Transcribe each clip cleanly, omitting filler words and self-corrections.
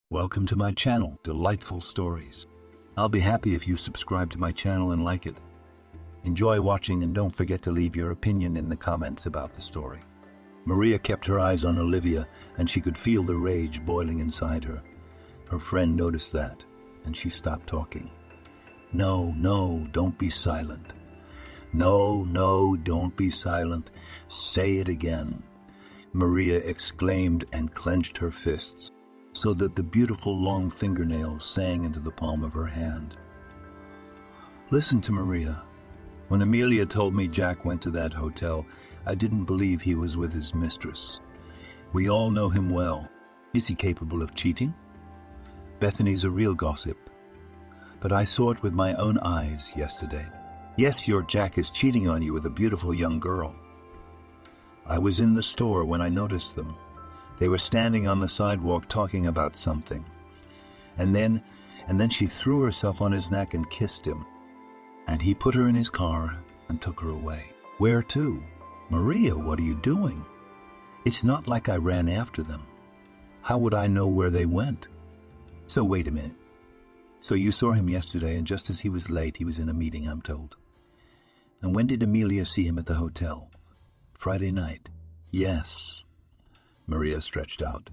Welcome to my channel, Delightful Stories. I'll be happy if you subscribe to my channel and like it. Enjoy watching and don't forget to leave your opinion in the comments about the story. Maria kept her eyes on Olivia and she could feel the rage boiling inside her. Her friend noticed that and she stopped talking. No, don't be silent. No, don't be silent. Say it again. Maria exclaimed and clenched her fists, so that the beautiful long fingernails sang into the palm of her hand. Listen to Maria. When Amelia told me Jack went to that hotel, I didn't believe he was with his mistress. We all know him well. Is he capable of cheating? Bethany's a real gossip. But I saw it with my own eyes yesterday. Yes, your Jack is cheating on you with a beautiful young girl. I was in the store when I noticed them. They were standing on the sidewalk talking about something. And then she threw herself on his neck and kissed him. And he put her in his car and took her away. Where to? Maria, what are you doing? It's not like I ran after them. How would I know where they went? So wait a minute. So you saw him yesterday, and just as he was late, he was in a meeting, I'm told. And when did Amelia see him at the hotel? Friday night. Yes. Maria stretched out.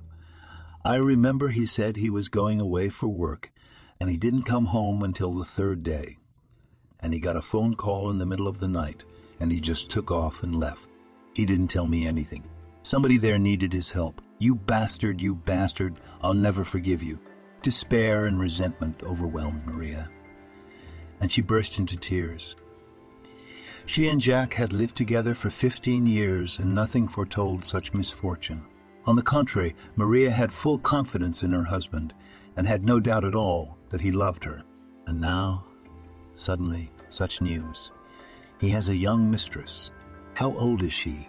I remember he said he was going away for work, and he didn't come home until the third day. And he got a phone call in the middle of the night, and he just took off and left. He didn't tell me anything. Somebody there needed his help. You bastard, I'll never forgive you. Despair and resentment overwhelmed Maria, and she burst into tears. She and Jack had lived together for 15 years, and nothing foretold such misfortune. On the contrary, Maria had full confidence in her husband, and had no doubt at all that he loved her. And now, suddenly, such news. He has a young mistress. How old is she?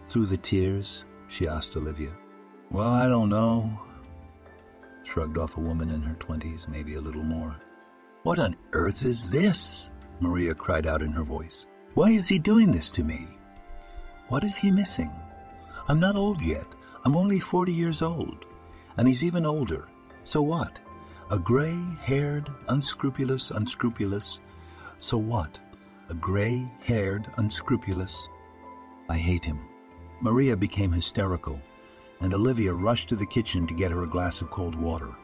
Through the tears, she asked Olivia. Well, I don't know, shrugged off a woman in her 20s, maybe a little more. What on earth is this? Maria cried out in her voice. Why is he doing this to me? What is he missing? I'm not old yet. I'm only 40 years old. And he's even older. So what? A gray-haired, unscrupulous. So what? A gray-haired, unscrupulous. I hate him. Maria became hysterical, and Olivia rushed to the kitchen to get her a glass of cold water.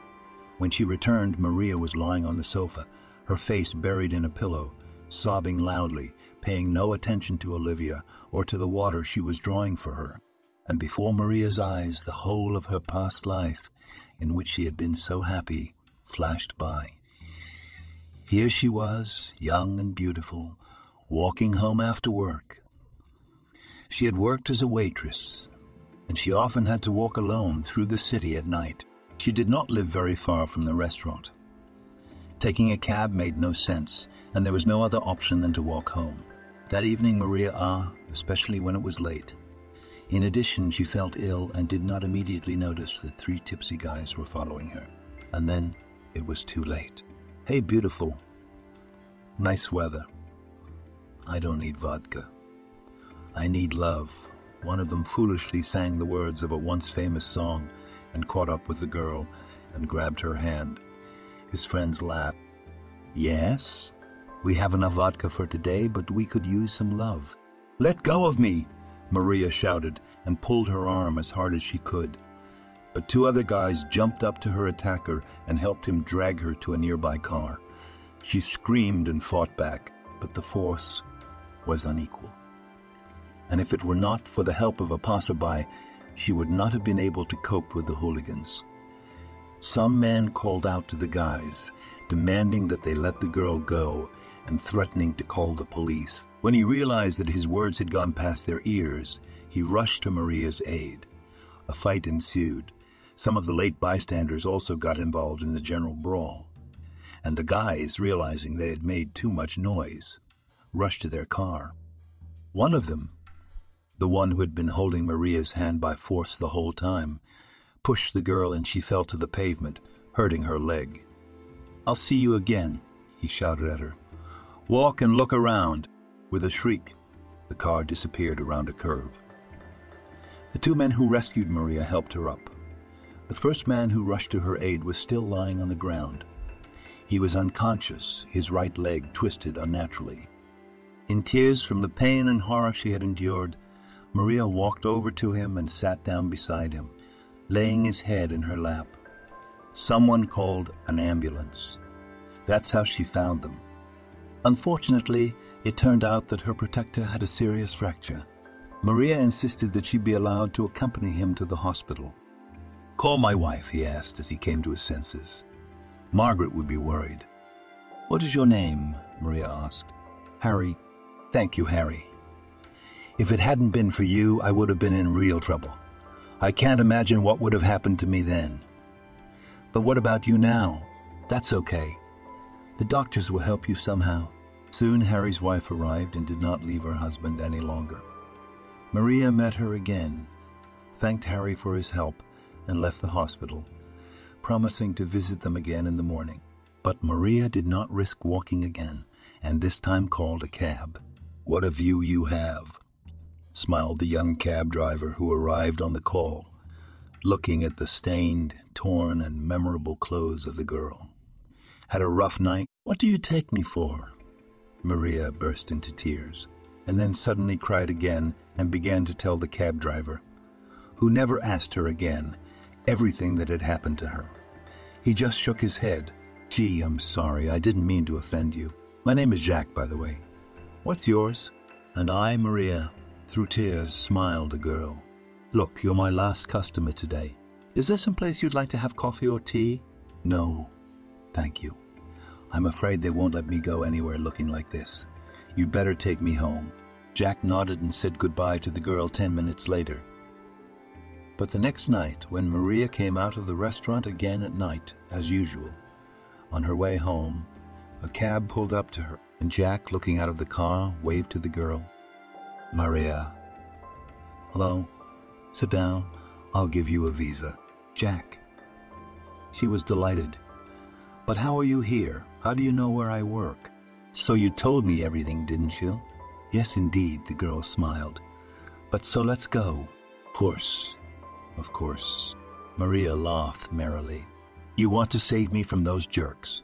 When she returned, Maria was lying on the sofa, her face buried in a pillow, sobbing loudly, paying no attention to Olivia or to the water she was drawing for her. And before Maria's eyes, the whole of her past life, in which she had been so happy, flashed by. Here she was, young and beautiful, walking home after work. She had worked as a waitress, and she often had to walk alone through the city at night. She did not live very far from the restaurant. Taking a cab made no sense, and there was no other option than to walk home. That evening Maria especially when it was late. In addition, she felt ill and did not immediately notice that 3 tipsy guys were following her. And then it was too late. Hey, beautiful. Nice weather. I don't need vodka. I need love. One of them foolishly sang the words of a once famous song and caught up with the girl and grabbed her hand. His friends laughed. Yes, we have enough vodka for today, but we could use some love. Let go of me, Maria shouted and pulled her arm as hard as she could. But 2 other guys jumped up to her attacker and helped him drag her to a nearby car. She screamed and fought back, but the force was unequal. And if it were not for the help of a passerby, she would not have been able to cope with the hooligans. Some man called out to the guys, demanding that they let the girl go and threatening to call the police. When he realized that his words had gone past their ears, he rushed to Maria's aid. A fight ensued. Some of the late bystanders also got involved in the general brawl. And the guys, realizing they had made too much noise, rushed to their car. One of them, the one who had been holding Maria's hand by force the whole time, pushed the girl and she fell to the pavement, hurting her leg. I'll see you again, he shouted at her. Walk and look around. With a shriek, the car disappeared around a curve. The 2 men who rescued Maria helped her up. The first man who rushed to her aid was still lying on the ground. He was unconscious, his right leg twisted unnaturally. In tears from the pain and horror she had endured, Maria walked over to him and sat down beside him, laying his head in her lap. Someone called an ambulance. That's how she found them. Unfortunately, it turned out that her protector had a serious fracture. Maria insisted that she be allowed to accompany him to the hospital. "Call my wife," he asked as he came to his senses. "Margaret would be worried." "What is your name?" Maria asked. "Harry." "Thank you, Harry. If it hadn't been for you, I would have been in real trouble. I can't imagine what would have happened to me then. But what about you now? That's okay. The doctors will help you somehow." Soon Harry's wife arrived and did not leave her husband any longer. Maria met her again, thanked Harry for his help, and left the hospital, promising to visit them again in the morning. But Maria did not risk walking again, and this time called a cab. "What a view you have," smiled the young cab driver who arrived on the call, looking at the stained, torn, and memorable clothes of the girl. "Had a rough night? What do you take me for?" Maria burst into tears, and then suddenly cried again and began to tell the cab driver, who never asked her again, everything that had happened to her. He just shook his head. "Gee, I'm sorry. I didn't mean to offend you. My name is Jack, by the way. What's yours?" "And I, Maria." Through tears, smiled the girl. "Look, you're my last customer today. Is there some place you'd like to have coffee or tea?" "No, thank you. I'm afraid they won't let me go anywhere looking like this. You'd better take me home." Jack nodded and said goodbye to the girl 10 minutes later. But the next night, when Maria came out of the restaurant again at night, as usual, on her way home, a cab pulled up to her, and Jack, looking out of the car, waved to the girl. "Maria." "Hello. Sit down. I'll give you a visa." "Jack." She was delighted. "But how are you here? How do you know where I work?" "So you told me everything, didn't you?" "Yes, indeed," the girl smiled. "But so let's go." Of course. Maria laughed merrily. "You want to save me from those jerks,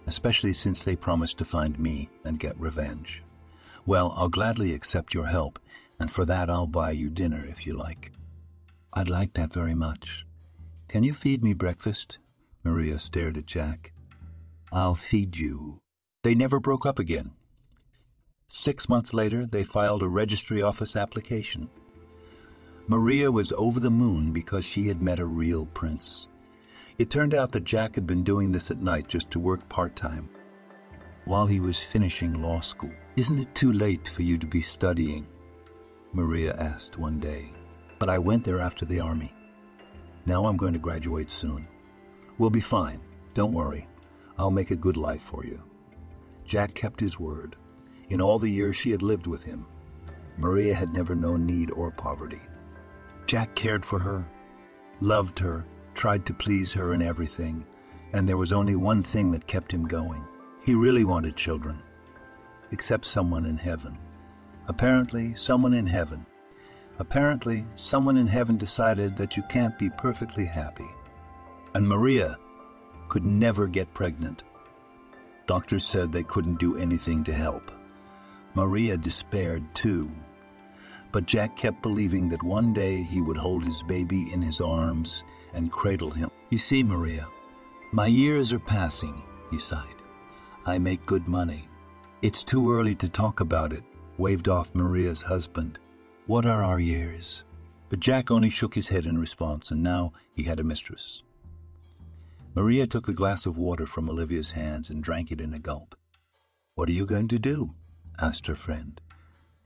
especially since they promised to find me and get revenge. Well, I'll gladly accept your help, and for that I'll buy you dinner if you like." "I'd like that very much. Can you feed me breakfast?" Maria stared at Jack. "I'll feed you." They never broke up again. 6 months later, they filed a registry office application. Maria was over the moon because she had met a real prince. It turned out that Jack had been doing this at night just to work part-time, while he was finishing law school. "Isn't it too late for you to be studying?" Maria asked one day. "But I went there after the army. Now I'm going to graduate soon. We'll be fine. Don't worry. I'll make a good life for you." Jack kept his word. In all the years she had lived with him, Maria had never known need or poverty. Jack cared for her, loved her, tried to please her in everything, and there was only one thing that kept him going. He really wanted children, except someone in heaven. Apparently, someone in heaven decided that you can't be perfectly happy. And Maria could never get pregnant. Doctors said they couldn't do anything to help. Maria despaired too. But Jack kept believing that one day he would hold his baby in his arms and cradle him. "You see, Maria, my years are passing," he sighed. "I make good money." "It's too early to talk about it," waved off Maria's husband. "What are our years?" But Jack only shook his head in response, and now he had a mistress. Maria took a glass of water from Olivia's hands and drank it in a gulp. "What are you going to do?" asked her friend.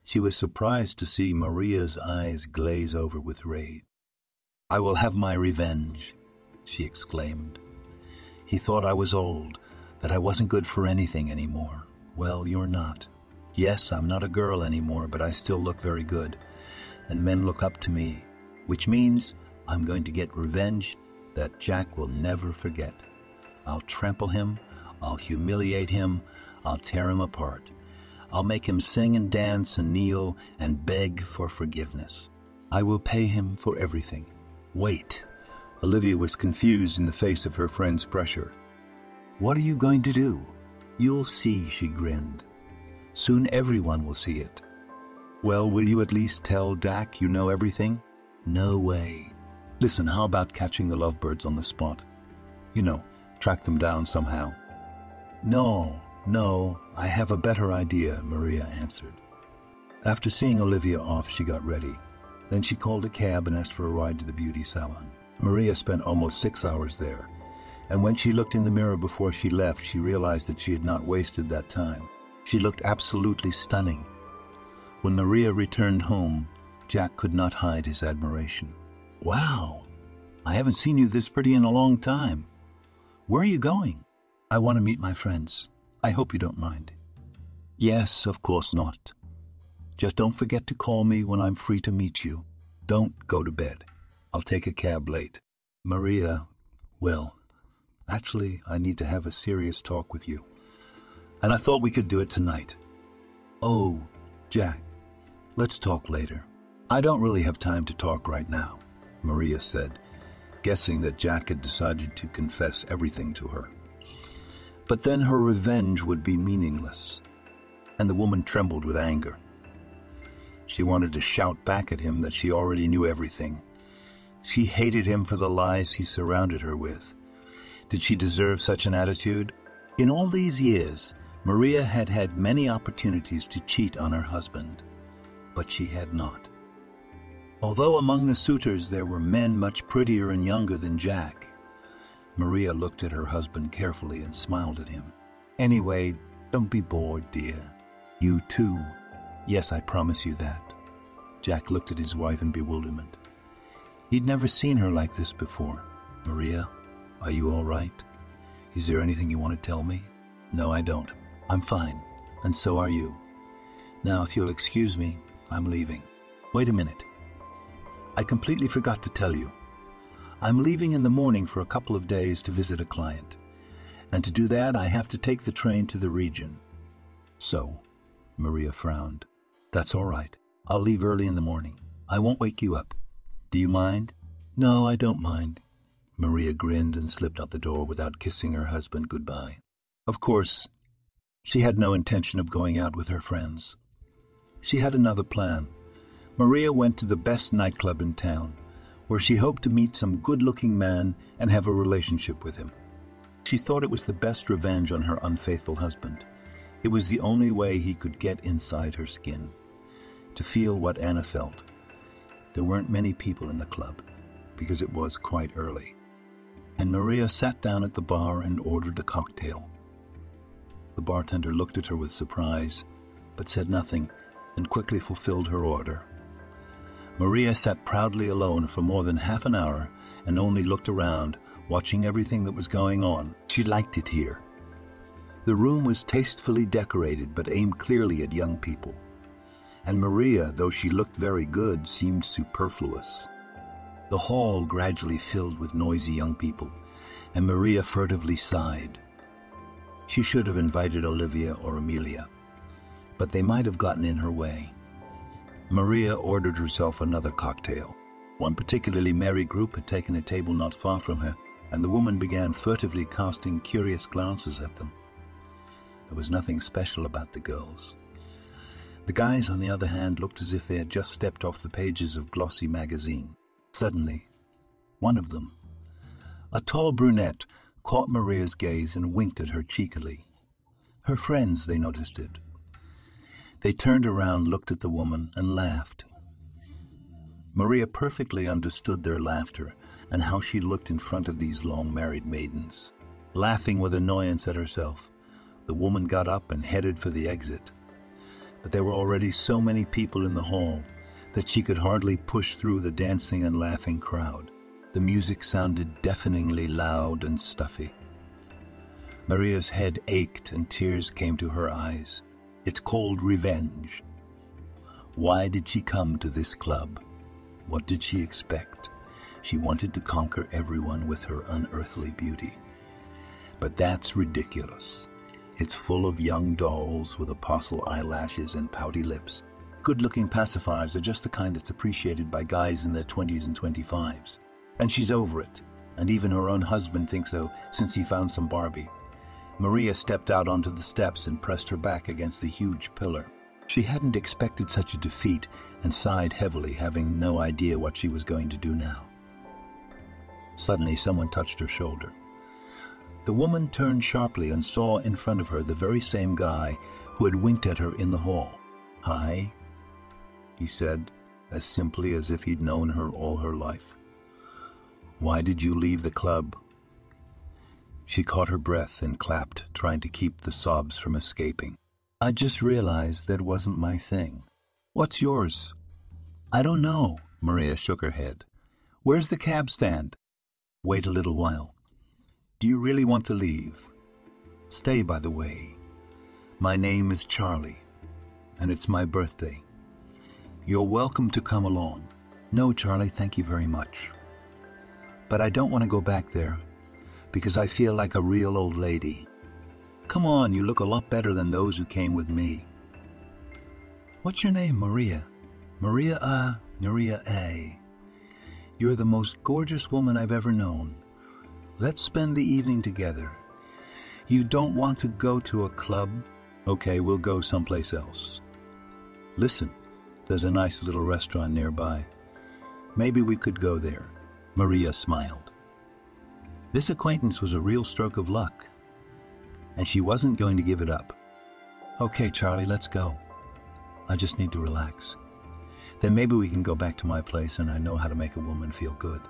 She was surprised to see Maria's eyes glaze over with rage. "I will have my revenge," she exclaimed. "He thought I was old, that I wasn't good for anything anymore. Well, you're not. Yes, I'm not a girl anymore, but I still look very good, and men look up to me, which means I'm going to get revenge that Jack will never forget. I'll trample him, I'll humiliate him, I'll tear him apart. I'll make him sing and dance and kneel and beg for forgiveness. I will pay him for everything. Wait, Olivia was confused in the face of her friend's pressure. "What are you going to do?" "You'll see," she grinned. "Soon everyone will see it." "Well, will you at least tell Jack you know everything?" "No way." "Listen, how about catching the lovebirds on the spot? Track them down somehow." No, I have a better idea," Maria answered. After seeing Olivia off, she got ready. Then she called a cab and asked for a ride to the beauty salon. Maria spent almost 6 hours there, and when she looked in the mirror before she left, she realized that she had not wasted that time. She looked absolutely stunning. When Maria returned home, Jack could not hide his admiration. "Wow, I haven't seen you this pretty in a long time. Where are you going?" "I want to meet my friends. I hope you don't mind." "Yes, of course not. Just don't forget to call me when I'm free to meet you. Don't go to bed. I'll take a cab late." "Maria, well, actually, I need to have a serious talk with you. And I thought we could do it tonight." "Oh, Jack, let's talk later. I don't really have time to talk right now," Maria said, guessing that Jack had decided to confess everything to her. But then her revenge would be meaningless, and the woman trembled with anger. She wanted to shout back at him that she already knew everything. She hated him for the lies he surrounded her with. Did she deserve such an attitude? In all these years, Maria had had many opportunities to cheat on her husband, but she had not. Although among the suitors there were men much prettier and younger than Jack, Maria looked at her husband carefully and smiled at him. "Anyway, don't be bored, dear. You too." "Yes, I promise you that." Jack looked at his wife in bewilderment. He'd never seen her like this before. "Maria, are you all right? Is there anything you want to tell me?" "No, I don't. I'm fine, and so are you. Now, if you'll excuse me, I'm leaving." "Wait a minute. I completely forgot to tell you. I'm leaving in the morning for a couple of days to visit a client. And to do that, I have to take the train to the region." "So," Maria frowned. "That's all right. I'll leave early in the morning. I won't wake you up. Do you mind?" "No, I don't mind." Maria grinned and slipped out the door without kissing her husband goodbye. Of course, she had no intention of going out with her friends. She had another plan. Maria went to the best nightclub in town, where she hoped to meet some good-looking man and have a relationship with him. She thought it was the best revenge on her unfaithful husband. It was the only way he could get inside her skin, to feel what Anna felt. There weren't many people in the club, because it was quite early. And Maria sat down at the bar and ordered a cocktail. The bartender looked at her with surprise, but said nothing, and quickly fulfilled her order. Maria sat proudly alone for more than half an hour and only looked around, watching everything that was going on. She liked it here. The room was tastefully decorated but aimed clearly at young people. And Maria, though she looked very good, seemed superfluous. The hall gradually filled with noisy young people, and Maria furtively sighed. She should have invited Olivia or Amelia, but they might have gotten in her way. Maria ordered herself another cocktail. One particularly merry group had taken a table not far from her, and the woman began furtively casting curious glances at them. There was nothing special about the girls. The guys, on the other hand, looked as if they had just stepped off the pages of glossy magazine. Suddenly, one of them, a tall brunette, caught Maria's gaze and winked at her cheekily. Her friends, they noticed it. They turned around, looked at the woman, and laughed. Maria perfectly understood their laughter and how she looked in front of these long-married maidens. Laughing with annoyance at herself, the woman got up and headed for the exit. But there were already so many people in the hall that she could hardly push through the dancing and laughing crowd. The music sounded deafeningly loud and stuffy. Maria's head ached and tears came to her eyes. It's called revenge. Why did she come to this club? What did she expect? She wanted to conquer everyone with her unearthly beauty. But that's ridiculous. It's full of young dolls with apostle eyelashes and pouty lips. Good-looking pacifiers are just the kind that's appreciated by guys in their 20s and 25s. And she's over it. and even her own husband thinks so since he found some Barbie. Maria stepped out onto the steps and pressed her back against the huge pillar. She hadn't expected such a defeat and sighed heavily, having no idea what she was going to do now. Suddenly, someone touched her shoulder. The woman turned sharply and saw in front of her the very same guy who had winked at her in the hall. "Hi," he said, as simply as if he'd known her all her life. "Why did you leave the club?" She caught her breath and clapped, trying to keep the sobs from escaping. "I just realized that wasn't my thing." "What's yours?" "I don't know." Maria shook her head. "Where's the cab stand?" "Wait a little while." "Do you really want to leave?" "Stay, by the way. My name is Charlie, and it's my birthday. You're welcome to come along." "No, Charlie, thank you very much. But I don't want to go back there, because I feel like a real old lady." "Come on, you look a lot better than those who came with me." "What's your name, Maria?" Maria A. "You're the most gorgeous woman I've ever known. Let's spend the evening together. You don't want to go to a club? Okay, we'll go someplace else. Listen, there's a nice little restaurant nearby. Maybe we could go there." Maria smiled. This acquaintance was a real stroke of luck, and she wasn't going to give it up. "Okay, Charlie, let's go. I just need to relax. Then maybe we can go back to my place, and I know how to make a woman feel good.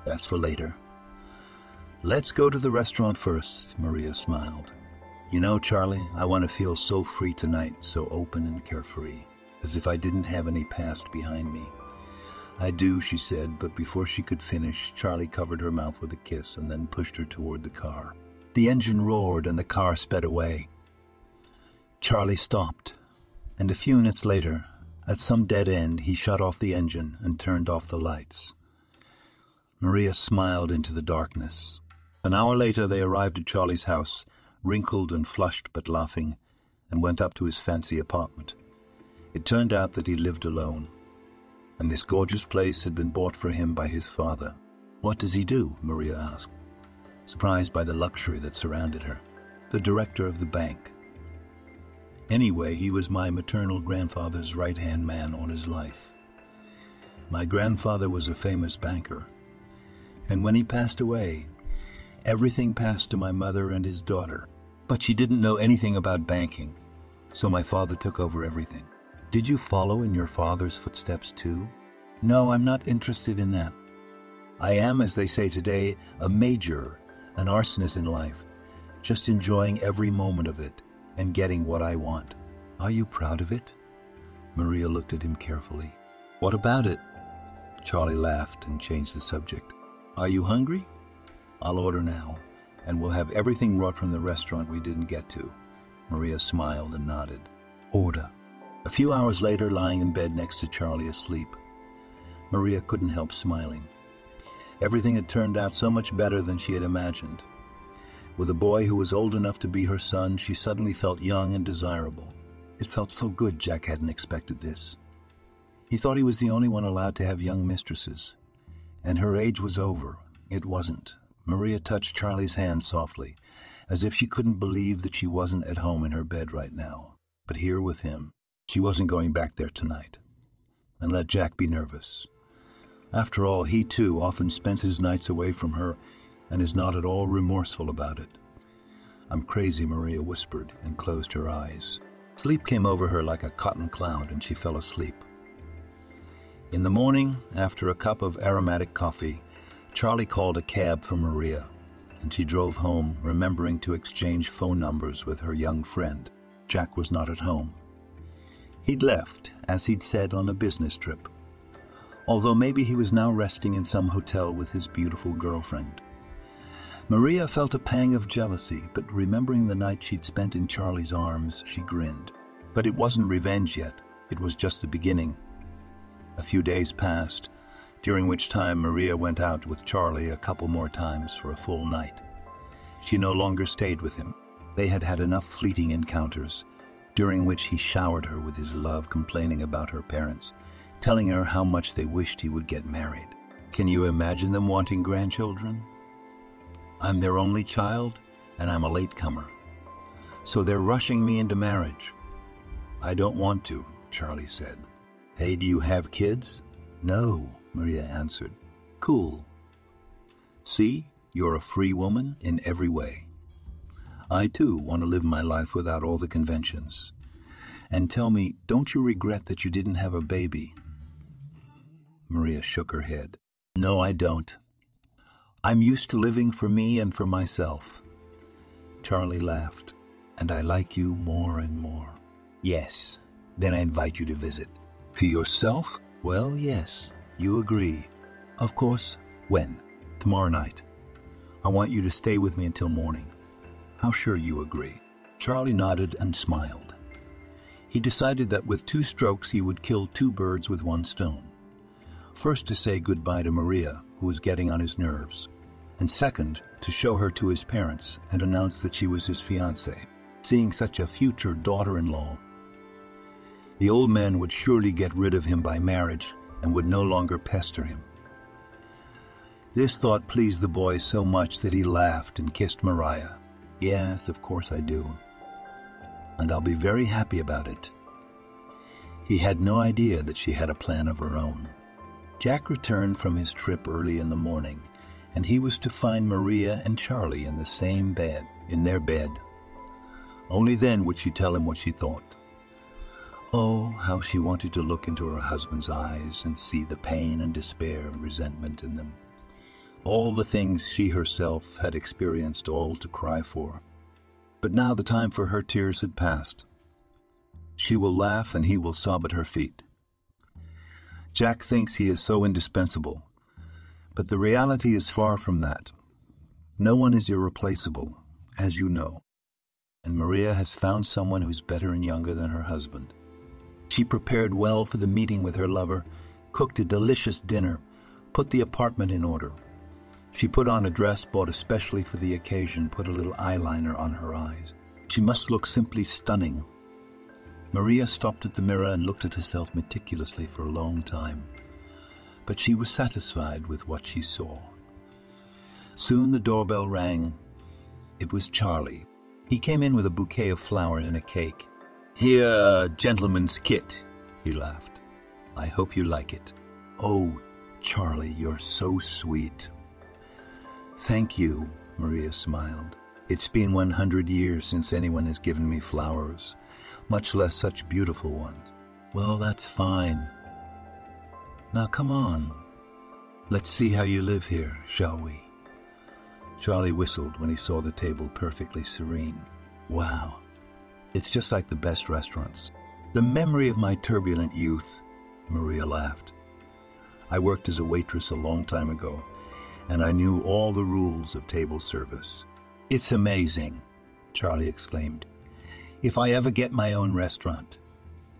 That's for later." "Let's go to the restaurant first," Maria smiled. "You know, Charlie, I want to feel so free tonight, so open and carefree, as if I didn't have any past behind me." "I do," she said, but before she could finish, Charlie covered her mouth with a kiss and then pushed her toward the car. The engine roared and the car sped away. Charlie stopped, and a few minutes later, at some dead end, he shut off the engine and turned off the lights. Maria smiled into the darkness. An hour later, they arrived at Charlie's house, wrinkled and flushed but laughing, and went up to his fancy apartment. It turned out that he lived alone, and this gorgeous place had been bought for him by his father. "What does he do?" Maria asked, surprised by the luxury that surrounded her. "The director of the bank. Anyway, he was my maternal grandfather's right-hand man all his life. My grandfather was a famous banker, and when he passed away, everything passed to my mother and his daughter. But she didn't know anything about banking, so my father took over everything." "Did you follow in your father's footsteps too?" "No, I'm not interested in that. I am, as they say today, a major, an arsonist in life, just enjoying every moment of it and getting what I want." "Are you proud of it?" Maria looked at him carefully. "What about it?" Charlie laughed and changed the subject. "Are you hungry? I'll order now, and we'll have everything brought from the restaurant we didn't get to." Maria smiled and nodded. "Order." A few hours later, lying in bed next to Charlie asleep, Maria couldn't help smiling. Everything had turned out so much better than she had imagined. With a boy who was old enough to be her son, she suddenly felt young and desirable. It felt so good Jack hadn't expected this. He thought he was the only one allowed to have young mistresses, and her age was over. It wasn't. Maria touched Charlie's hand softly, as if she couldn't believe that she wasn't at home in her bed right now, but here with him. She wasn't going back there tonight, and let Jack be nervous. After all, he too often spends his nights away from her and is not at all remorseful about it. "I'm crazy," Maria whispered and closed her eyes. Sleep came over her like a cotton cloud, and she fell asleep. In the morning, after a cup of aromatic coffee, Charlie called a cab for Maria, and she drove home, remembering to exchange phone numbers with her young friend. Jack was not at home. He'd left, as he'd said, on a business trip, although maybe he was now resting in some hotel with his beautiful girlfriend. Maria felt a pang of jealousy, but remembering the night she'd spent in Charlie's arms, she grinned. But it wasn't revenge yet. It was just the beginning. A few days passed, during which time Maria went out with Charlie a couple more times for a full night. She no longer stayed with him. They had had enough fleeting encounters, during which he showered her with his love, complaining about her parents, telling her how much they wished he would get married. Can you imagine them wanting grandchildren? I'm their only child, and I'm a latecomer. So they're rushing me into marriage. I don't want to, Charlie said. Hey, do you have kids? No, Maria answered. Cool. See, you're a free woman in every way. I, too, want to live my life without all the conventions. And tell me, don't you regret that you didn't have a baby? Maria shook her head. No, I don't. I'm used to living for me and for myself. Charlie laughed. And I like you more and more. Yes, then I invite you to visit. For yourself? Well, yes, you agree. Of course. When? Tomorrow night. I want you to stay with me until morning. How sure you agree? Charlie nodded and smiled. He decided that with 2 strokes he would kill 2 birds with 1 stone. First, to say goodbye to Maria, who was getting on his nerves, and second, to show her to his parents and announce that she was his fiancée. Seeing such a future daughter-in-law, the old man would surely get rid of him by marriage and would no longer pester him. This thought pleased the boy so much that he laughed and kissed Maria. Yes, of course I do. And I'll be very happy about it. He had no idea that she had a plan of her own. Jack returned from his trip early in the morning, and he was to find Maria and Charlie in the same bed, in their bed. Only then would she tell him what she thought. Oh, how she wanted to look into her husband's eyes and see the pain and despair and resentment in them. All the things she herself had experienced, all to cry for. But now the time for her tears had passed. She will laugh and he will sob at her feet. Jack thinks he is so indispensable, but the reality is far from that. No one is irreplaceable, as you know, and Maria has found someone who's better and younger than her husband. She prepared well for the meeting with her lover, cooked a delicious dinner, put the apartment in order. She put on a dress bought especially for the occasion, put a little eyeliner on her eyes. She must look simply stunning. Maria stopped at the mirror and looked at herself meticulously for a long time, but she was satisfied with what she saw. Soon the doorbell rang. It was Charlie. He came in with a bouquet of flowers and a cake. Here, gentleman's kit, he laughed. I hope you like it. Oh, Charlie, you're so sweet. Thank you, Maria smiled. It's been 100 years since anyone has given me flowers, much less such beautiful ones. Well, that's fine. Now come on. Let's see how you live here, shall we? Charlie whistled when he saw the table perfectly serene. Wow, it's just like the best restaurants. The memory of my turbulent youth, Maria laughed. I worked as a waitress a long time ago, and I knew all the rules of table service. It's amazing, Charlie exclaimed. If I ever get my own restaurant,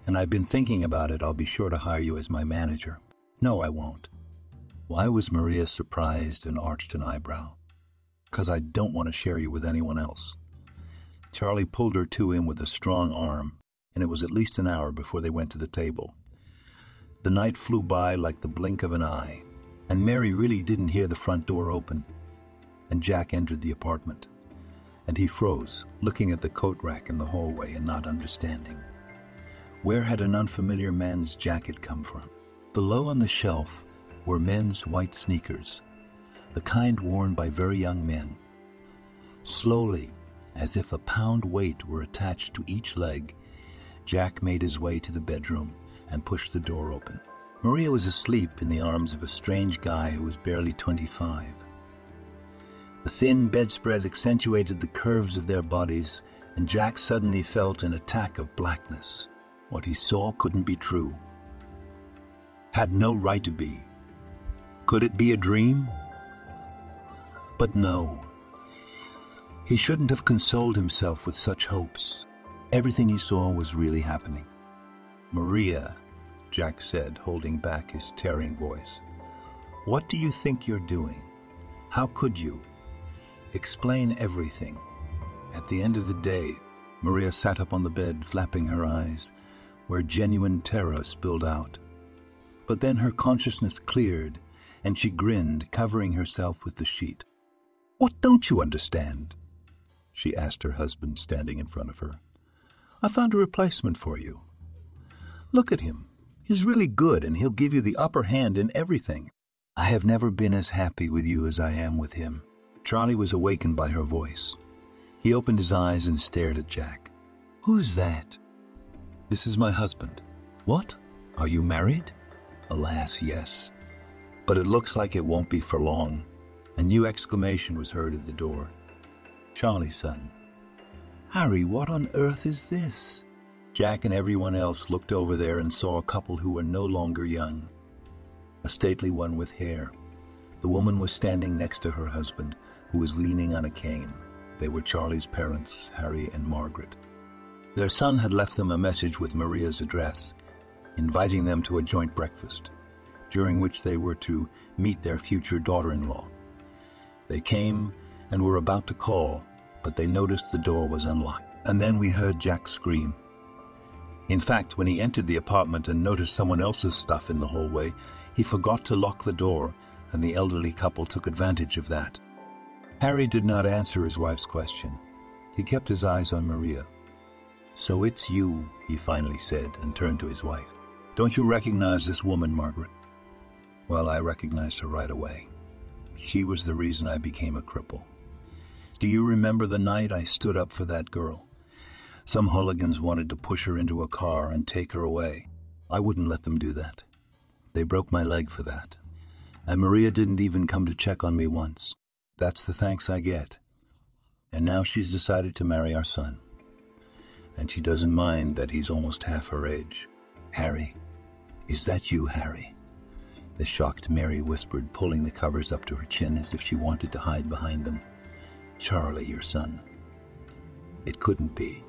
and I've been thinking about it, I'll be sure to hire you as my manager. No, I won't. Why was Maria surprised and arched an eyebrow? Because I don't want to share you with anyone else. Charlie pulled her to him with a strong arm, and it was at least an hour before they went to the table. The night flew by like the blink of an eye, and Mary really didn't hear the front door open, and Jack entered the apartment. And he froze, looking at the coat rack in the hallway and not understanding. Where had an unfamiliar man's jacket come from? Below on the shelf were men's white sneakers, the kind worn by very young men. Slowly, as if a pound weight were attached to each leg, Jack made his way to the bedroom and pushed the door open. Maria was asleep in the arms of a strange guy who was barely 25. The thin bedspread accentuated the curves of their bodies, and Jack suddenly felt an attack of blackness. What he saw couldn't be true. Had no right to be. Could it be a dream? But no. He shouldn't have consoled himself with such hopes. Everything he saw was really happening. Maria, Jack said, holding back his tearing voice. What do you think you're doing? How could you? Explain everything. At the end of the day, Maria sat up on the bed, flapping her eyes, where genuine terror spilled out. But then her consciousness cleared, and she grinned, covering herself with the sheet. What don't you understand? She asked her husband, standing in front of her. I found a replacement for you. Look at him. He's really good, and he'll give you the upper hand in everything. I have never been as happy with you as I am with him. Charlie was awakened by her voice. He opened his eyes and stared at Jack. Who's that? This is my husband. What? Are you married? Alas, yes. But it looks like it won't be for long. A new exclamation was heard at the door. Charlie's son. Harry, what on earth is this? Jack and everyone else looked over there and saw a couple who were no longer young. A stately one with hair. The woman was standing next to her husband, who was leaning on a cane. They were Charlie's parents, Harry and Margaret. Their son had left them a message with Maria's address, inviting them to a joint breakfast, during which they were to meet their future daughter-in-law. They came and were about to call, but they noticed the door was unlocked. And then we heard Jack scream. In fact, when he entered the apartment and noticed someone else's stuff in the hallway, he forgot to lock the door, and the elderly couple took advantage of that. Harry did not answer his wife's question. He kept his eyes on Maria. So it's you, he finally said, and turned to his wife. Don't you recognize this woman, Margaret? Well, I recognized her right away. She was the reason I became a cripple. Do you remember the night I stood up for that girl? Some hooligans wanted to push her into a car and take her away. I wouldn't let them do that. They broke my leg for that. And Maria didn't even come to check on me once. That's the thanks I get. And now she's decided to marry our son. And she doesn't mind that he's almost half her age. Harry, is that you, Harry? The shocked Mary whispered, pulling the covers up to her chin as if she wanted to hide behind them. Charlie, your son. It couldn't be.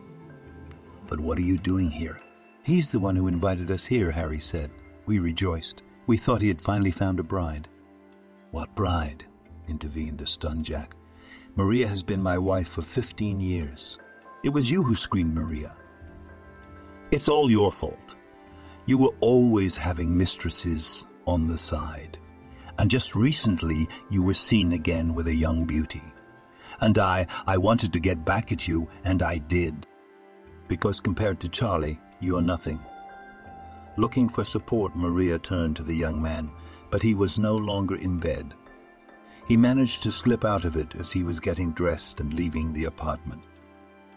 But what are you doing here? He's the one who invited us here, Harry said. We rejoiced. We thought he had finally found a bride. What bride? Intervened the stunned Jack. Maria has been my wife for 15 years. It was you who screamed Maria. It's all your fault. You were always having mistresses on the side. And just recently you were seen again with a young beauty. And I wanted to get back at you, and I did. Because compared to Charlie, you're nothing. Looking for support, Maria turned to the young man, but he was no longer in bed. He managed to slip out of it as he was getting dressed and leaving the apartment.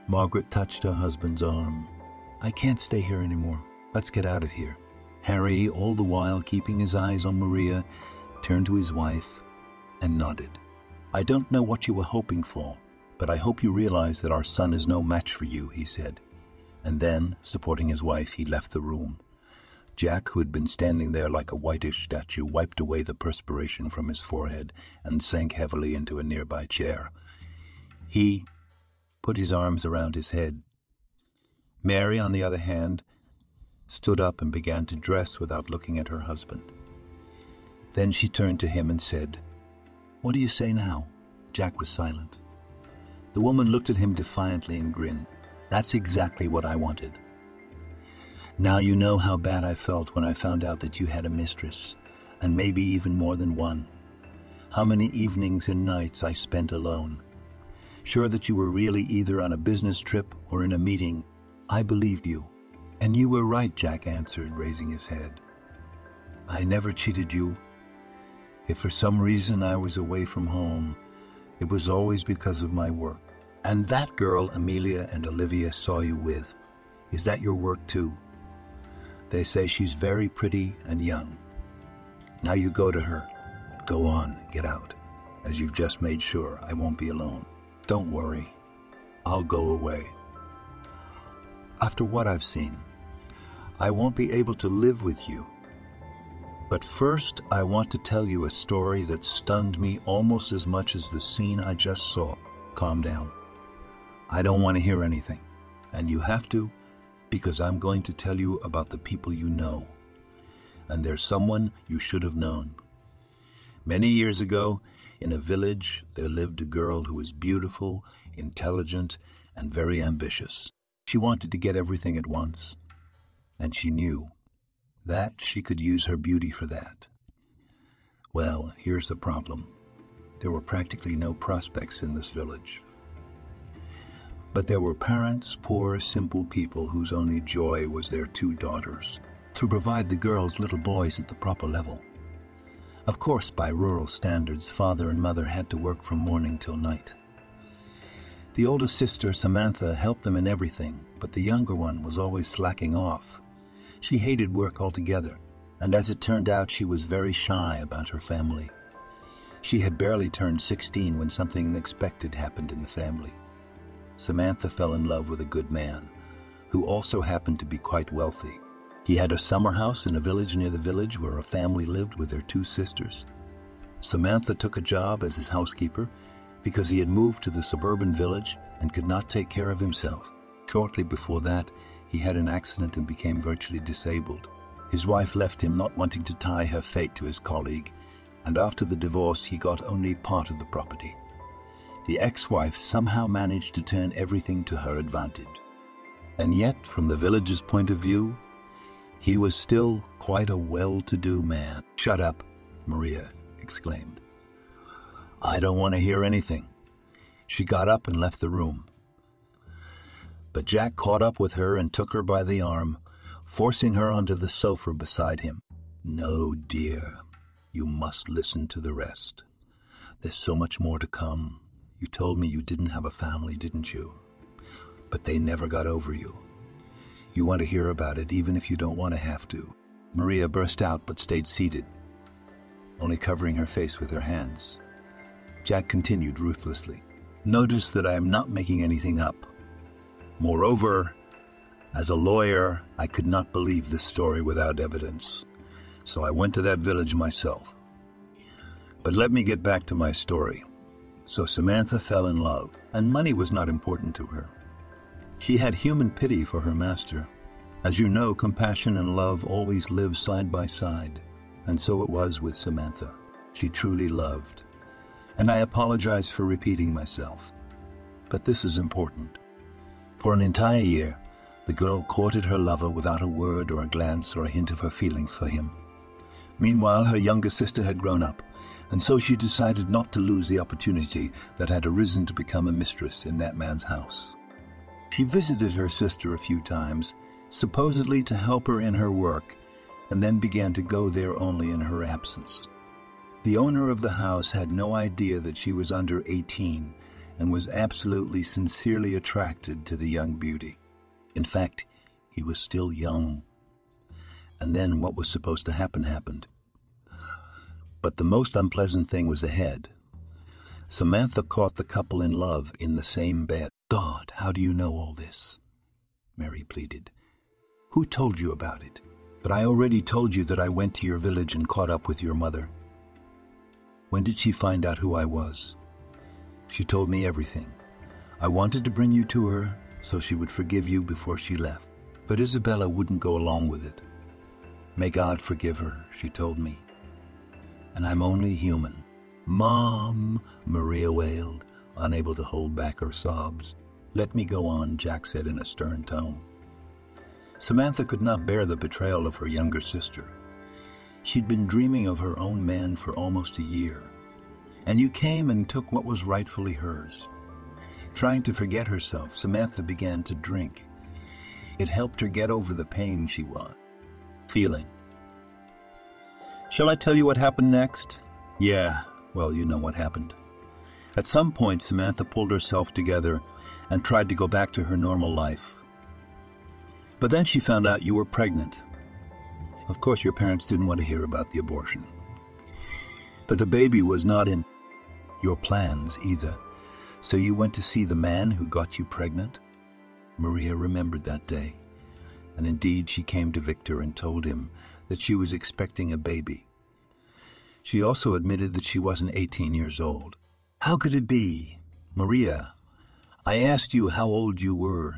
Margaret touched her husband's arm. I can't stay here anymore. Let's get out of here. Harry, all the while keeping his eyes on Maria, turned to his wife and nodded. I don't know what you were hoping for, but I hope you realize that our son is no match for you, he said. And then, supporting his wife, he left the room. Jack, who had been standing there like a whitish statue, wiped away the perspiration from his forehead and sank heavily into a nearby chair. He put his arms around his head. Mary, on the other hand, stood up and began to dress without looking at her husband. Then she turned to him and said, What do you say now? Jack was silent. The woman looked at him defiantly and grinned. That's exactly what I wanted. Now you know how bad I felt when I found out that you had a mistress, and maybe even more than one. How many evenings and nights I spent alone. Sure that you were really either on a business trip or in a meeting. I believed you. And you were right, Jack answered, raising his head. I never cheated you. If for some reason I was away from home, it was always because of my work. And that girl Amelia and Olivia saw you with, is that your work too? They say she's very pretty and young. Now you go to her. Go on, get out, as you've just made sure I won't be alone. Don't worry, I'll go away. After what I've seen, I won't be able to live with you. But first, I want to tell you a story that stunned me almost as much as the scene I just saw. Calm down. I don't want to hear anything, and you have to, because I'm going to tell you about the people you know. And there's someone you should have known. Many years ago, in a village, there lived a girl who was beautiful, intelligent, and very ambitious. She wanted to get everything at once, and she knew that she could use her beauty for that. Well, here's the problem. There were practically no prospects in this village. But there were parents, poor, simple people whose only joy was their 2 daughters, to provide the girls little boys at the proper level. Of course, by rural standards, father and mother had to work from morning till night. The oldest sister, Samantha, helped them in everything, but the younger one was always slacking off. She hated work altogether, and as it turned out, she was very shy about her family. She had barely turned 16 when something unexpected happened in the family. Samantha fell in love with a good man, who also happened to be quite wealthy. He had a summer house in a village near the village where a family lived with their 2 sisters. Samantha took a job as his housekeeper because he had moved to the suburban village and could not take care of himself. Shortly before that, he had an accident and became virtually disabled. His wife left him, not wanting to tie her fate to his colleague, and after the divorce, he got only part of the property. The ex-wife somehow managed to turn everything to her advantage. And yet, from the village's point of view, he was still quite a well-to-do man. "Shut up," Maria exclaimed. "I don't want to hear anything." She got up and left the room. But Jack caught up with her and took her by the arm, forcing her onto the sofa beside him. "No, dear, you must listen to the rest. There's so much more to come. You told me you didn't have a family, didn't you? But they never got over you. You want to hear about it, even if you don't want to have to." Maria burst out but stayed seated, only covering her face with her hands. Jack continued ruthlessly. "Notice that I am not making anything up. Moreover, as a lawyer, I could not believe this story without evidence, so I went to that village myself. But let me get back to my story. So Samantha fell in love, and money was not important to her. She had human pity for her master. As you know, compassion and love always live side by side, and so it was with Samantha. She truly loved. And I apologize for repeating myself. But this is important. For an entire year, the girl courted her lover without a word or a glance or a hint of her feelings for him. Meanwhile, her younger sister had grown up, and so she decided not to lose the opportunity that had arisen to become a mistress in that man's house. She visited her sister a few times, supposedly to help her in her work, and then began to go there only in her absence. The owner of the house had no idea that she was under 18 and was absolutely sincerely attracted to the young beauty. In fact, he was still young. And then what was supposed to happen happened. But the most unpleasant thing was ahead. Samantha caught the couple in love in the same bed. "God, how do you know all this?" Mary pleaded. "Who told you about it?" "But I already told you that I went to your village and caught up with your mother." "When did she find out who I was?" "She told me everything. I wanted to bring you to her so she would forgive you before she left. But Isabella wouldn't go along with it. 'May God forgive her,' she told me. And I'm only human." "Mom," Maria wailed, unable to hold back her sobs. "Let me go on," Jack said in a stern tone. Samantha could not bear the betrayal of her younger sister. She'd been dreaming of her own man for almost a year, and you came and took what was rightfully hers. Trying to forget herself, Samantha began to drink. It helped her get over the pain she was feeling. Shall I tell you what happened next? Yeah, well, you know what happened. At some point, Samantha pulled herself together and tried to go back to her normal life. But then she found out you were pregnant. Of course, your parents didn't want to hear about the abortion. But the baby was not in your plans either. So you went to see the man who got you pregnant? Maria remembered that day. And indeed, she came to Victor and told him that she was expecting a baby. She also admitted that she wasn't 18 years old. How could it be? Maria, I asked you how old you were.